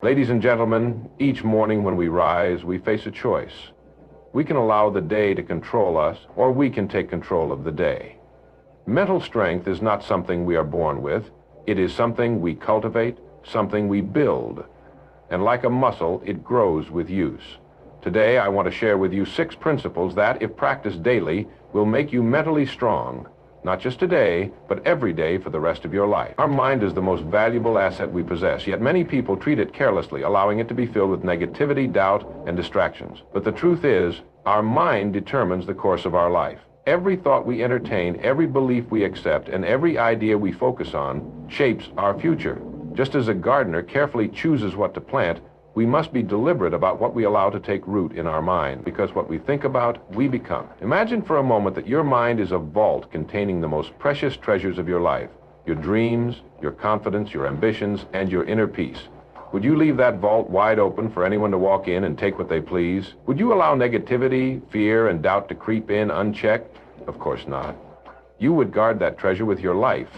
Ladies and gentlemen, each morning when we rise, we face a choice. We can allow the day to control us, or we can take control of the day. Mental strength is not something we are born with. It is something we cultivate, something we build. And like a muscle, it grows with use. Today, I want to share with you 6 principles that, if practiced daily, will make you mentally strong. Not just today, but every day for the rest of your life. Our mind is the most valuable asset we possess, yet many people treat it carelessly, allowing it to be filled with negativity, doubt, and distractions. But the truth is, our mind determines the course of our life. Every thought we entertain, every belief we accept, and every idea we focus on shapes our future. Just as a gardener carefully chooses what to plant, we must be deliberate about what we allow to take root in our mind, because what we think about, we become. Imagine for a moment that your mind is a vault containing the most precious treasures of your life, your dreams, your confidence, your ambitions, and your inner peace. Would you leave that vault wide open for anyone to walk in and take what they please? Would you allow negativity, fear, and doubt to creep in unchecked? Of course not. You would guard that treasure with your life.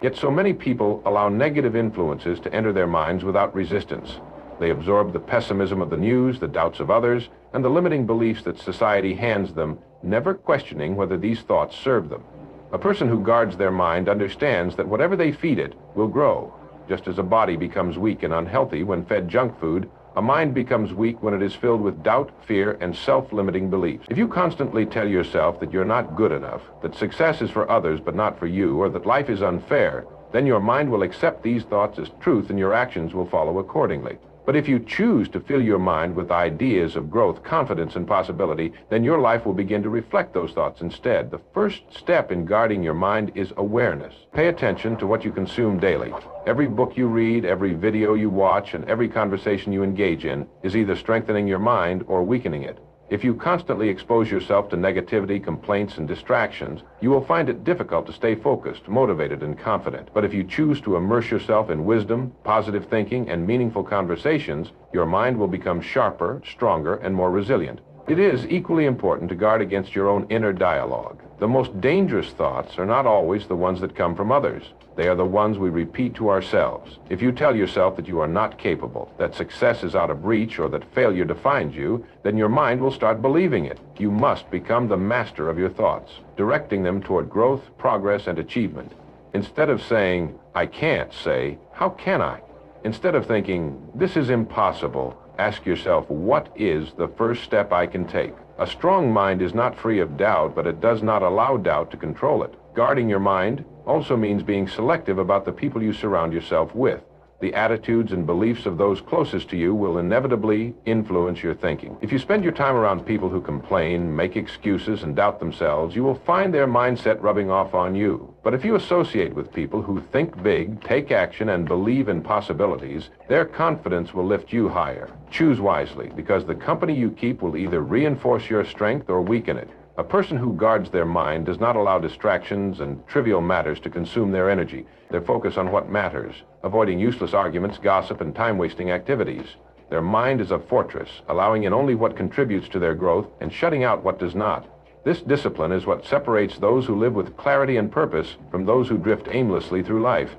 Yet so many people allow negative influences to enter their minds without resistance. They absorb the pessimism of the news, the doubts of others, and the limiting beliefs that society hands them, never questioning whether these thoughts serve them. A person who guards their mind understands that whatever they feed it will grow. Just as a body becomes weak and unhealthy when fed junk food, a mind becomes weak when it is filled with doubt, fear, and self-limiting beliefs. If you constantly tell yourself that you're not good enough, that success is for others but not for you, or that life is unfair, then your mind will accept these thoughts as truth and your actions will follow accordingly. But if you choose to fill your mind with ideas of growth, confidence, and possibility, then your life will begin to reflect those thoughts instead. The first step in guarding your mind is awareness. Pay attention to what you consume daily. Every book you read, every video you watch, and every conversation you engage in is either strengthening your mind or weakening it. If you constantly expose yourself to negativity, complaints, and distractions, you will find it difficult to stay focused, motivated, and confident. But if you choose to immerse yourself in wisdom, positive thinking, and meaningful conversations, your mind will become sharper, stronger, and more resilient. It is equally important to guard against your own inner dialogue. The most dangerous thoughts are not always the ones that come from others. They are the ones we repeat to ourselves. If you tell yourself that you are not capable, that success is out of reach, or that failure defines you, then your mind will start believing it. You must become the master of your thoughts, directing them toward growth, progress, and achievement. Instead of saying, "I can't," say, "How can I?" Instead of thinking, "This is impossible," ask yourself, what is the first step I can take? A strong mind is not free of doubt, but it does not allow doubt to control it. Guarding your mind also means being selective about the people you surround yourself with. The attitudes and beliefs of those closest to you will inevitably influence your thinking. If you spend your time around people who complain, make excuses, and doubt themselves, you will find their mindset rubbing off on you. But if you associate with people who think big, take action, and believe in possibilities, their confidence will lift you higher. Choose wisely, because the company you keep will either reinforce your strength or weaken it. A person who guards their mind does not allow distractions and trivial matters to consume their energy. They focus on what matters, avoiding useless arguments, gossip, and time-wasting activities. Their mind is a fortress, allowing in only what contributes to their growth and shutting out what does not. This discipline is what separates those who live with clarity and purpose from those who drift aimlessly through life.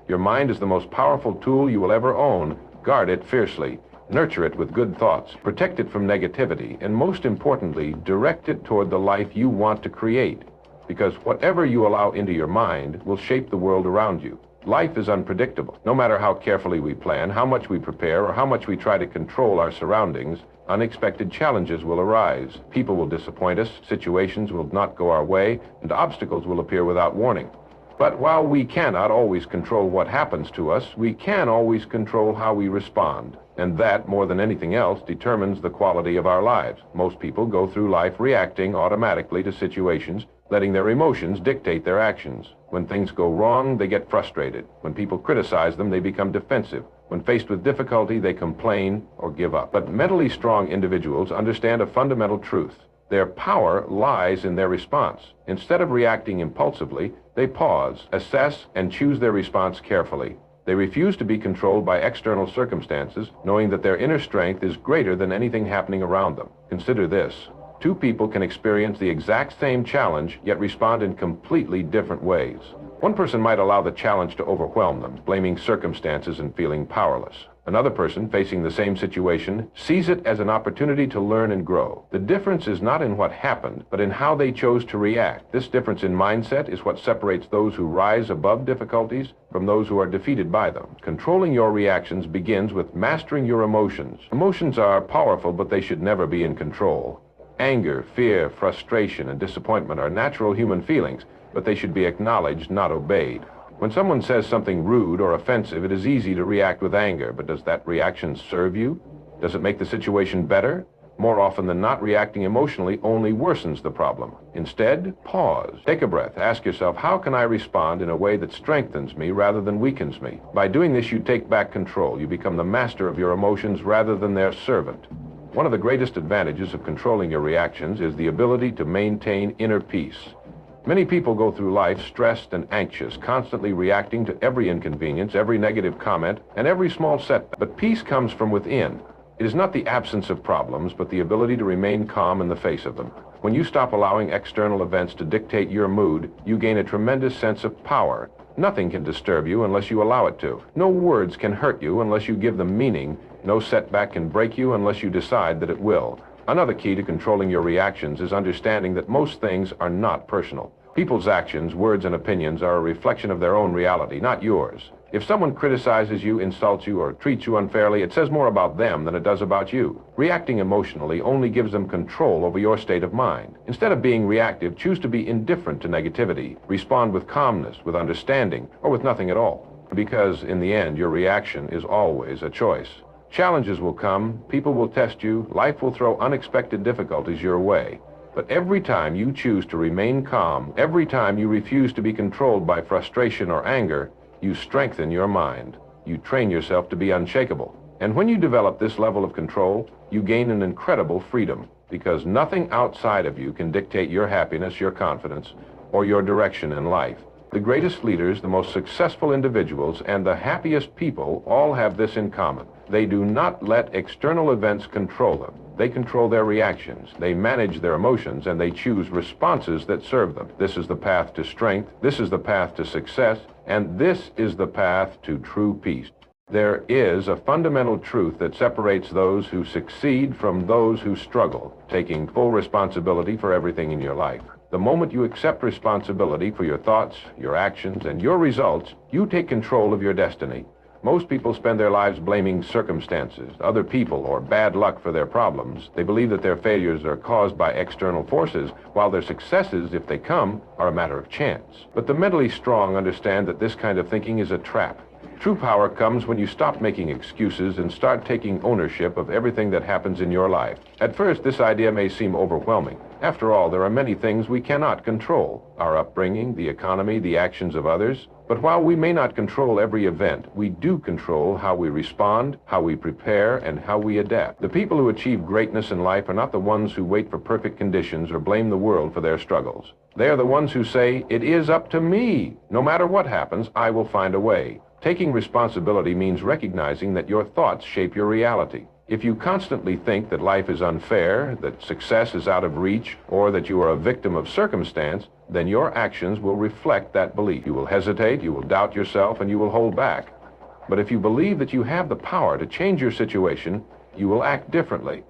Your mind is the most powerful tool you will ever own. Guard it fiercely. Nurture it with good thoughts, protect it from negativity, and most importantly, direct it toward the life you want to create. Because whatever you allow into your mind will shape the world around you. Life is unpredictable. No matter how carefully we plan, how much we prepare, or how much we try to control our surroundings, unexpected challenges will arise. People will disappoint us, situations will not go our way, and obstacles will appear without warning. But while we cannot always control what happens to us, we can always control how we respond. And that, more than anything else, determines the quality of our lives. Most people go through life reacting automatically to situations, letting their emotions dictate their actions. When things go wrong, they get frustrated. When people criticize them, they become defensive. When faced with difficulty, they complain or give up. But mentally strong individuals understand a fundamental truth. Their power lies in their response. Instead of reacting impulsively, they pause, assess, and choose their response carefully. They refuse to be controlled by external circumstances, knowing that their inner strength is greater than anything happening around them. Consider this. 2 people can experience the exact same challenge, yet respond in completely different ways. One person might allow the challenge to overwhelm them, blaming circumstances and feeling powerless. Another person, facing the same situation, sees it as an opportunity to learn and grow. The difference is not in what happened, but in how they chose to react. This difference in mindset is what separates those who rise above difficulties from those who are defeated by them. Controlling your reactions begins with mastering your emotions. Emotions are powerful, but they should never be in control. Anger, fear, frustration, and disappointment are natural human feelings, but they should be acknowledged, not obeyed. When someone says something rude or offensive, it is easy to react with anger, but does that reaction serve you? Does it make the situation better? More often than not, reacting emotionally only worsens the problem. Instead, pause. Take a breath. Ask yourself, how can I respond in a way that strengthens me rather than weakens me? By doing this, you take back control. You become the master of your emotions rather than their servant. One of the greatest advantages of controlling your reactions is the ability to maintain inner peace. Many people go through life stressed and anxious, constantly reacting to every inconvenience, every negative comment, and every small setback. But peace comes from within. It is not the absence of problems, but the ability to remain calm in the face of them. When you stop allowing external events to dictate your mood, you gain a tremendous sense of power. Nothing can disturb you unless you allow it to. No words can hurt you unless you give them meaning. No setback can break you unless you decide that it will. Another key to controlling your reactions is understanding that most things are not personal. People's actions, words, and opinions are a reflection of their own reality, not yours. If someone criticizes you, insults you, or treats you unfairly, it says more about them than it does about you. Reacting emotionally only gives them control over your state of mind. Instead of being reactive, choose to be indifferent to negativity. Respond with calmness, with understanding, or with nothing at all. Because in the end, your reaction is always a choice. Challenges will come, people will test you, life will throw unexpected difficulties your way. But every time you choose to remain calm, every time you refuse to be controlled by frustration or anger, you strengthen your mind. You train yourself to be unshakable. And when you develop this level of control, you gain an incredible freedom, because nothing outside of you can dictate your happiness, your confidence, or your direction in life. The greatest leaders, the most successful individuals, and the happiest people all have this in common. They do not let external events control them. They control their reactions, they manage their emotions, and they choose responses that serve them. This is the path to strength, this is the path to success, and this is the path to true peace. There is a fundamental truth that separates those who succeed from those who struggle, taking full responsibility for everything in your life. The moment you accept responsibility for your thoughts, your actions, and your results, you take control of your destiny. Most people spend their lives blaming circumstances, other people, or bad luck for their problems. They believe that their failures are caused by external forces, while their successes, if they come, are a matter of chance. But the mentally strong understand that this kind of thinking is a trap. True power comes when you stop making excuses and start taking ownership of everything that happens in your life. At first, this idea may seem overwhelming. After all, there are many things we cannot control: our upbringing, the economy, the actions of others. But while we may not control every event, we do control how we respond, how we prepare, and how we adapt. The people who achieve greatness in life are not the ones who wait for perfect conditions or blame the world for their struggles. They are the ones who say, "It is up to me. No matter what happens, I will find a way." Taking responsibility means recognizing that your thoughts shape your reality. If you constantly think that life is unfair, that success is out of reach, or that you are a victim of circumstance, then your actions will reflect that belief. You will hesitate, you will doubt yourself, and you will hold back. But if you believe that you have the power to change your situation, you will act differently.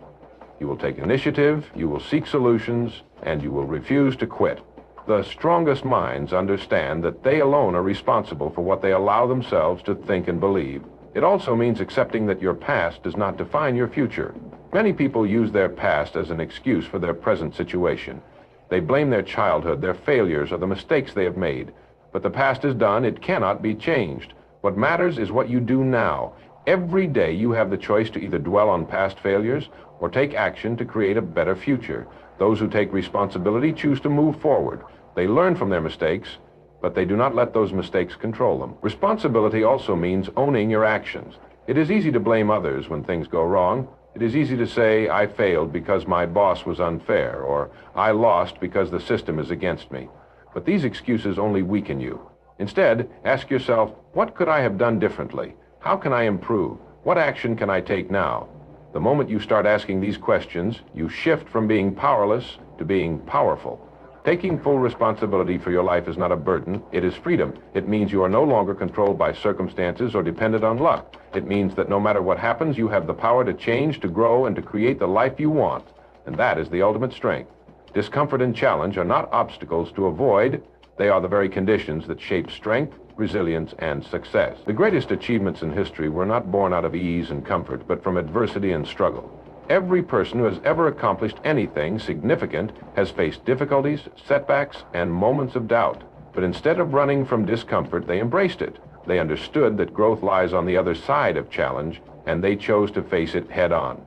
You will take initiative, you will seek solutions, and you will refuse to quit. The strongest minds understand that they alone are responsible for what they allow themselves to think and believe. It also means accepting that your past does not define your future. Many people use their past as an excuse for their present situation. They blame their childhood, their failures, or the mistakes they have made. But the past is done, it cannot be changed. What matters is what you do now. Every day you have the choice to either dwell on past failures or take action to create a better future. Those who take responsibility choose to move forward. They learn from their mistakes, but they do not let those mistakes control them. Responsibility also means owning your actions. It is easy to blame others when things go wrong. It is easy to say, "I failed because my boss was unfair," or "I lost because the system is against me." But these excuses only weaken you. Instead, ask yourself, what could I have done differently? How can I improve? What action can I take now? The moment you start asking these questions, you shift from being powerless to being powerful. Taking full responsibility for your life is not a burden, it is freedom. It means you are no longer controlled by circumstances or dependent on luck. It means that no matter what happens, you have the power to change, to grow, and to create the life you want. And that is the ultimate strength. Discomfort and challenge are not obstacles to avoid, they are the very conditions that shape strength, resilience, and success. The greatest achievements in history were not born out of ease and comfort, but from adversity and struggle. Every person who has ever accomplished anything significant has faced difficulties, setbacks, and moments of doubt. But instead of running from discomfort, they embraced it. They understood that growth lies on the other side of challenge, and they chose to face it head-on.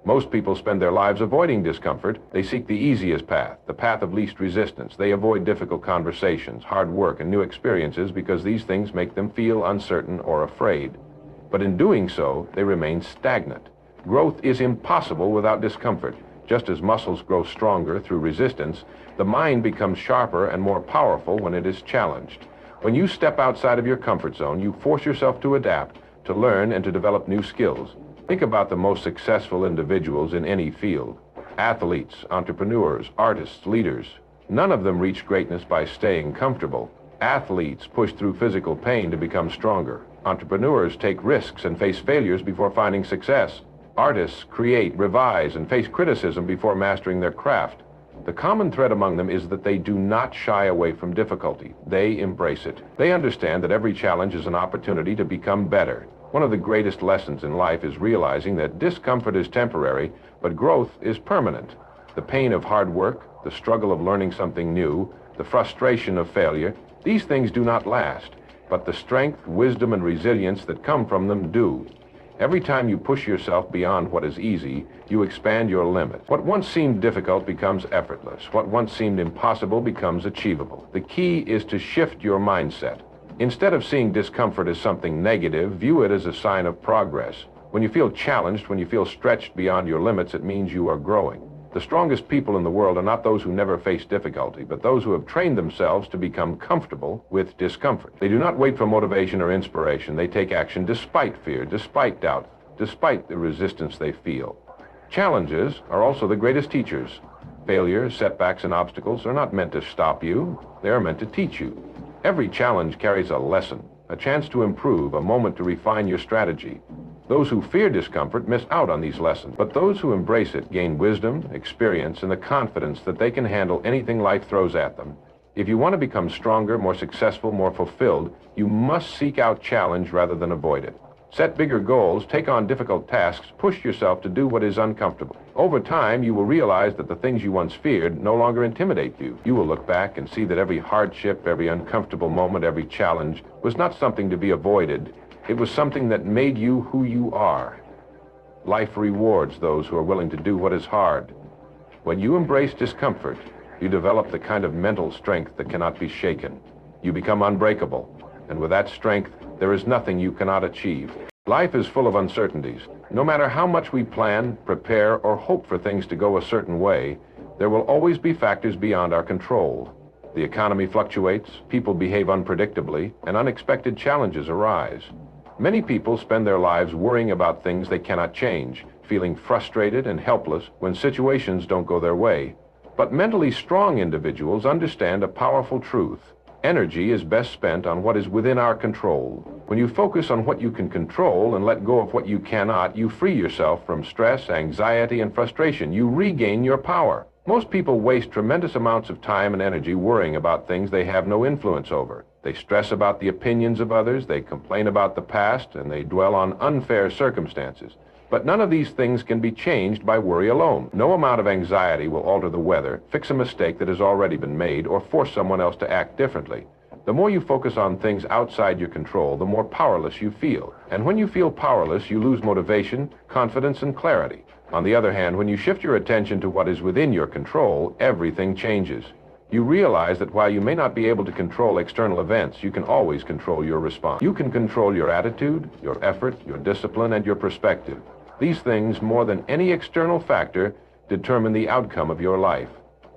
Most people spend their lives avoiding discomfort. They seek the easiest path, the path of least resistance. They avoid difficult conversations, hard work, and new experiences because these things make them feel uncertain or afraid. But in doing so, they remain stagnant. Growth is impossible without discomfort. Just as muscles grow stronger through resistance, the mind becomes sharper and more powerful when it is challenged. When you step outside of your comfort zone, you force yourself to adapt, to learn, and to develop new skills. Think about the most successful individuals in any field. Athletes, entrepreneurs, artists, leaders. None of them reach greatness by staying comfortable. Athletes push through physical pain to become stronger. Entrepreneurs take risks and face failures before finding success. Artists create, revise, and face criticism before mastering their craft. The common thread among them is that they do not shy away from difficulty. They embrace it. They understand that every challenge is an opportunity to become better. One of the greatest lessons in life is realizing that discomfort is temporary, but growth is permanent. The pain of hard work, the struggle of learning something new, the frustration of failure, these things do not last, but the strength, wisdom, and resilience that come from them do. Every time you push yourself beyond what is easy, you expand your limit. What once seemed difficult becomes effortless. What once seemed impossible becomes achievable. The key is to shift your mindset. Instead of seeing discomfort as something negative, view it as a sign of progress. When you feel challenged, when you feel stretched beyond your limits, it means you are growing. The strongest people in the world are not those who never face difficulty, but those who have trained themselves to become comfortable with discomfort. They do not wait for motivation or inspiration. They take action despite fear, despite doubt, despite the resistance they feel. Challenges are also the greatest teachers. Failures, setbacks, and obstacles are not meant to stop you. They are meant to teach you. Every challenge carries a lesson, a chance to improve, a moment to refine your strategy. Those who fear discomfort miss out on these lessons, but those who embrace it gain wisdom, experience, and the confidence that they can handle anything life throws at them. If you want to become stronger, more successful, more fulfilled, you must seek out challenge rather than avoid it. Set bigger goals, take on difficult tasks, push yourself to do what is uncomfortable. Over time, you will realize that the things you once feared no longer intimidate you. You will look back and see that every hardship, every uncomfortable moment, every challenge was not something to be avoided. It was something that made you who you are. Life rewards those who are willing to do what is hard. When you embrace discomfort, you develop the kind of mental strength that cannot be shaken. You become unbreakable, and with that strength, there is nothing you cannot achieve. Life is full of uncertainties. No matter how much we plan, prepare, or hope for things to go a certain way, there will always be factors beyond our control. The economy fluctuates, people behave unpredictably, and unexpected challenges arise. Many people spend their lives worrying about things they cannot change, feeling frustrated and helpless when situations don't go their way. But mentally strong individuals understand a powerful truth. Energy is best spent on what is within our control. When you focus on what you can control and let go of what you cannot, you free yourself from stress, anxiety, and frustration. You regain your power. Most people waste tremendous amounts of time and energy worrying about things they have no influence over. They stress about the opinions of others, they complain about the past, and they dwell on unfair circumstances. But none of these things can be changed by worry alone. No amount of anxiety will alter the weather, fix a mistake that has already been made, or force someone else to act differently. The more you focus on things outside your control, the more powerless you feel. And when you feel powerless, you lose motivation, confidence, and clarity. On the other hand, when you shift your attention to what is within your control, everything changes. You realize that while you may not be able to control external events, you can always control your response. You can control your attitude, your effort, your discipline, and your perspective. These things, more than any external factor, determine the outcome of your life.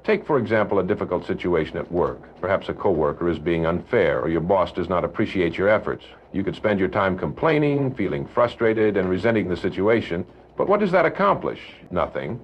Take, for example, a difficult situation at work. Perhaps a coworker is being unfair, or your boss does not appreciate your efforts. You could spend your time complaining, feeling frustrated, and resenting the situation, but what does that accomplish? Nothing.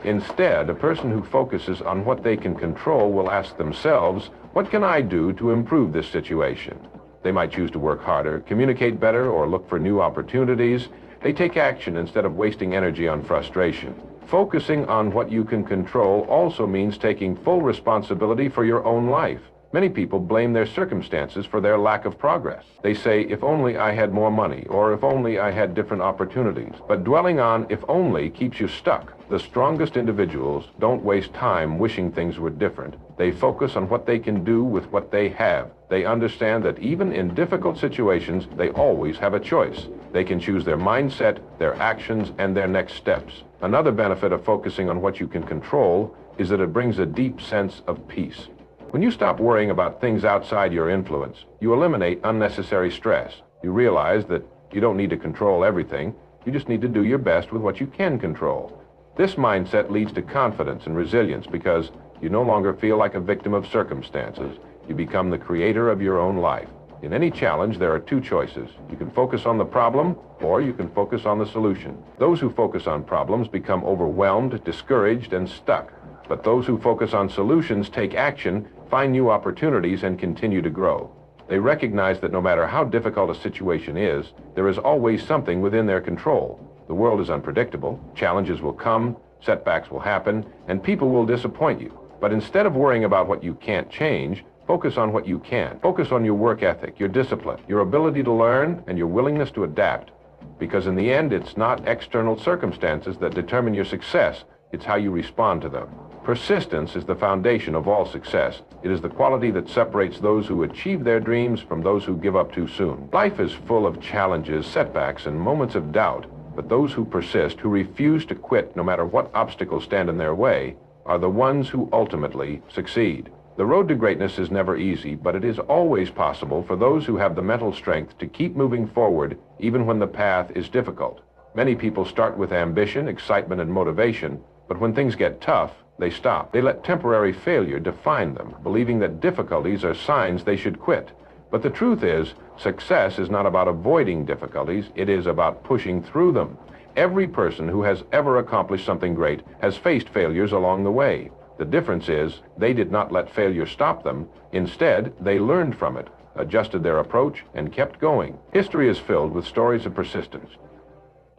Instead, a person who focuses on what they can control will ask themselves, what can I do to improve this situation? They might choose to work harder, communicate better, or look for new opportunities. They take action instead of wasting energy on frustration. Focusing on what you can control also means taking full responsibility for your own life. Many people blame their circumstances for their lack of progress. They say, if only I had more money, or if only I had different opportunities. But dwelling on if only keeps you stuck. The strongest individuals don't waste time wishing things were different. They focus on what they can do with what they have. They understand that even in difficult situations, they always have a choice. They can choose their mindset, their actions, and their next steps. Another benefit of focusing on what you can control is that it brings a deep sense of peace. When you stop worrying about things outside your influence, you eliminate unnecessary stress. You realize that you don't need to control everything. You just need to do your best with what you can control. This mindset leads to confidence and resilience because you no longer feel like a victim of circumstances. You become the creator of your own life. In any challenge, there are two choices. You can focus on the problem, or you can focus on the solution. Those who focus on problems become overwhelmed, discouraged, and stuck. But those who focus on solutions take action, find new opportunities, and continue to grow. They recognize that no matter how difficult a situation is, there is always something within their control. The world is unpredictable. Challenges will come, setbacks will happen, and people will disappoint you. But instead of worrying about what you can't change, focus on what you can. Focus on your work ethic, your discipline, your ability to learn, and your willingness to adapt. Because in the end, it's not external circumstances that determine your success. It's how you respond to them. Persistence is the foundation of all success. It is the quality that separates those who achieve their dreams from those who give up too soon. Life is full of challenges, setbacks, and moments of doubt, but those who persist, who refuse to quit no matter what obstacles stand in their way, are the ones who ultimately succeed. The road to greatness is never easy, but it is always possible for those who have the mental strength to keep moving forward even when the path is difficult. Many people start with ambition, excitement, and motivation, but when things get tough, they stop. They let temporary failure define them, believing that difficulties are signs they should quit. But the truth is, success is not about avoiding difficulties, it is about pushing through them. Every person who has ever accomplished something great has faced failures along the way. The difference is, they did not let failure stop them. Instead, they learned from it, adjusted their approach, and kept going. History is filled with stories of persistence.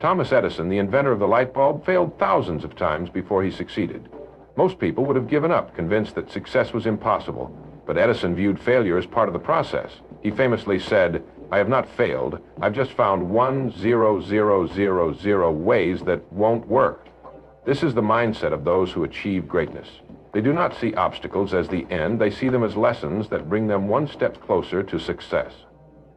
Thomas Edison, the inventor of the light bulb, failed thousands of times before he succeeded. Most people would have given up, convinced that success was impossible. But Edison viewed failure as part of the process. He famously said, "I have not failed. I've just found 1,0,0,0,0 ways that won't work." This is the mindset of those who achieve greatness. They do not see obstacles as the end. They see them as lessons that bring them one step closer to success.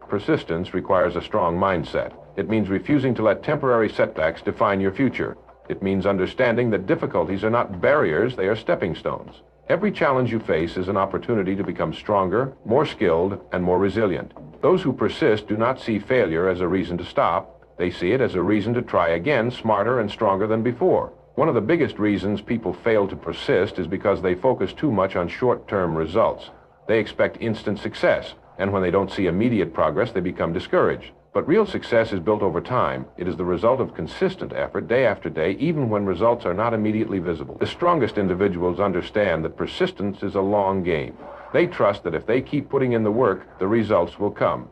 Persistence requires a strong mindset. It means refusing to let temporary setbacks define your future. It means understanding that difficulties are not barriers, they are stepping stones. Every challenge you face is an opportunity to become stronger, more skilled, and more resilient. Those who persist do not see failure as a reason to stop. They see it as a reason to try again, smarter and stronger than before. One of the biggest reasons people fail to persist is because they focus too much on short-term results. They expect instant success, and when they don't see immediate progress, they become discouraged. But real success is built over time. It is the result of consistent effort day after day, even when results are not immediately visible. The strongest individuals understand that persistence is a long game. They trust that if they keep putting in the work, the results will come.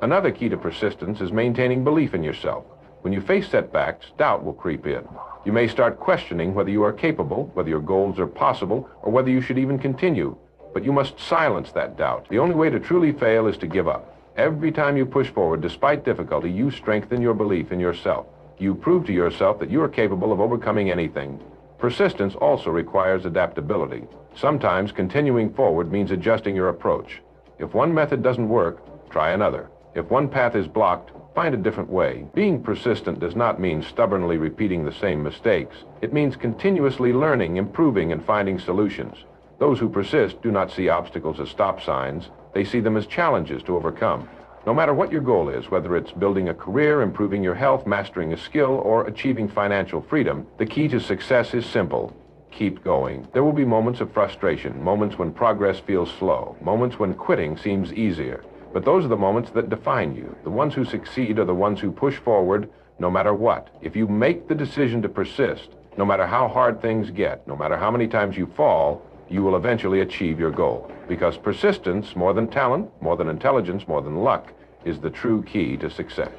Another key to persistence is maintaining belief in yourself. When you face setbacks, doubt will creep in. You may start questioning whether you are capable, whether your goals are possible, or whether you should even continue. But you must silence that doubt. The only way to truly fail is to give up. Every time you push forward, despite difficulty, you strengthen your belief in yourself. You prove to yourself that you are capable of overcoming anything. Persistence also requires adaptability. Sometimes continuing forward means adjusting your approach. If one method doesn't work, try another. If one path is blocked, find a different way. Being persistent does not mean stubbornly repeating the same mistakes. It means continuously learning, improving, and finding solutions. Those who persist do not see obstacles as stop signs. They see them as challenges to overcome. No matter what your goal is, whether it's building a career, improving your health, mastering a skill, or achieving financial freedom, the key to success is simple. Keep going. There will be moments of frustration, moments when progress feels slow, moments when quitting seems easier. But those are the moments that define you. The ones who succeed are the ones who push forward no matter what. If you make the decision to persist, No matter how hard things get, no matter how many times you fall, you will eventually achieve your goal. Because persistence, more than talent, more than intelligence, more than luck, is the true key to success.